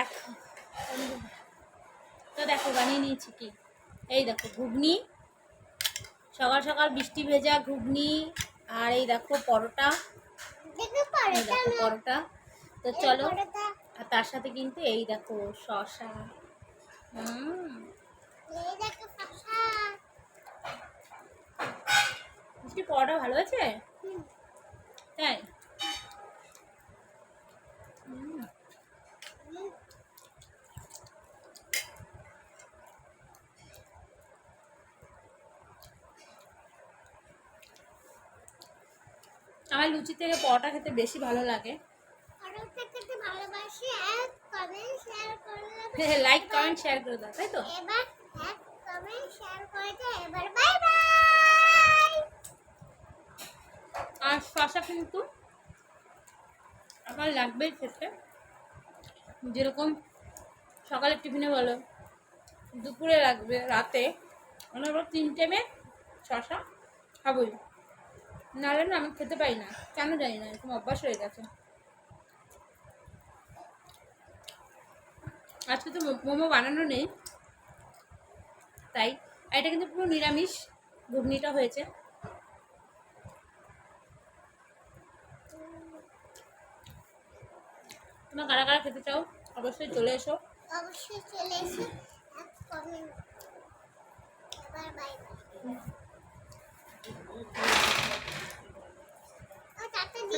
এখন তো দেখো বানিয়ে নিয়েছি কি, এই দেখো ঘুগনি, সকাল সকাল বৃষ্টি ভেজা ঘুগনি, আর এই দেখো পরোটা, এই দেখো পরোটা। তো চলো, আর তার সাথে কিন্তু এই দেখো শসা। মিষ্টি পরোটা ভালো আছে তাই? আমার লুচি থেকে পরোটা খেতে বেশি ভালো লাগে। লাইক কমেন্ট শেয়ার করে দাও, তাই তো? আর শসা কিন্তু আমার লাগবেই খেতে, যেরকম সকালে টিফিনে বলো, দুপুরে লাগবে, রাতে, মানে 3 টাইমে শসা খাবোই, নাহলে না আমি খেতে পারি না, কেন জানি না, এরকম অভ্যাস হয়ে গেছে। আজকে তো মোমো বানানো নেই, তাই এটা কিন্তু পুরো নিরামিষ ঘুগনিটা হয়েছে। তোমরা কারা কারা খেতে চাও অবশ্যই চলে এসো, অবশ্যই চলে এসো, কমেন্ট। Bye bye.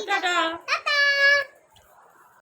টাটা।